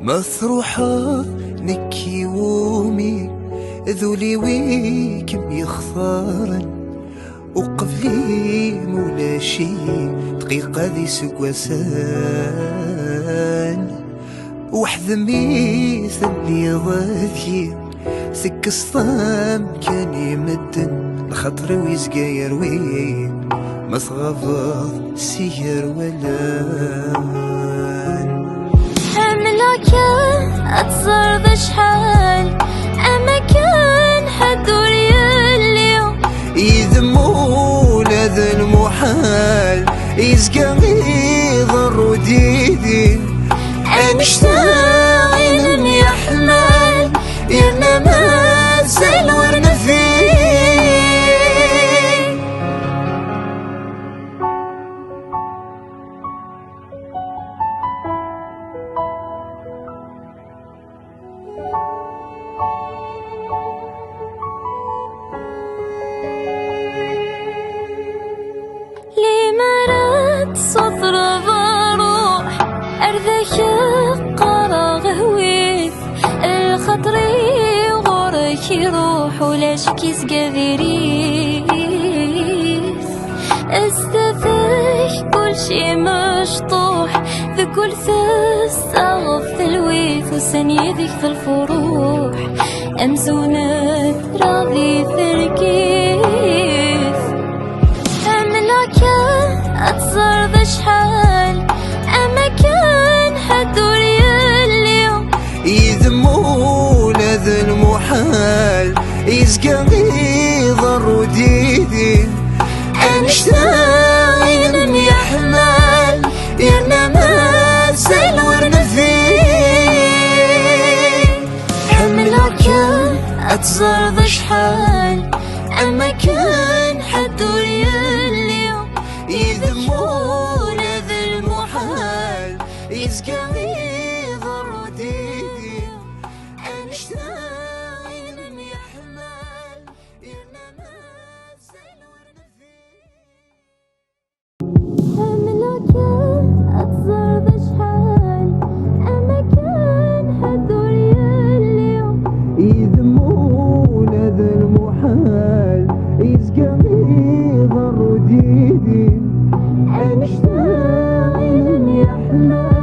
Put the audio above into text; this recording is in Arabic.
مصروحة نكي وومي ذولي ويكم يخثارن وقبلي مولا شي دقيقة ذي سكواسان وحذ ميثل لي ضاثي سك الصام كان يمدن الخطر ويزقاير وين ما صغفض سير ولان حملك أتصر ذا شحال أما كان حدور اليوم يذمون هذا المحال يزقى يضر وديدي أنشتاغل يا حمال يرنا ما زال ورنا فيه صوت روح أرذك قرا غهويث الخطري وغورك يروح ولا شكيس قذريث استثك كل شي مشطوح ذكل ثس أغف الويث وسني ذيك في الفروح أمزونات راضي ثركيث أملاك أتصر ذا شحال أما كان حدور اليوم يذمون هذا المحال يزقى يضر وديدي أنشتاغل يا حمال يرنا ما زال ورنا فيه حملك أتصر ذا شحال أما كان حدور اليوم يذمون هذا المحال يزقى يضر وديدي أنشتاغل يا حمال يرنا ما زال ورنا فيه حملك أتصر ذا شحال أما كان حدور اليوم يذمون هذا المحال يزقى يضر وديدي أنشتاغل يا حمال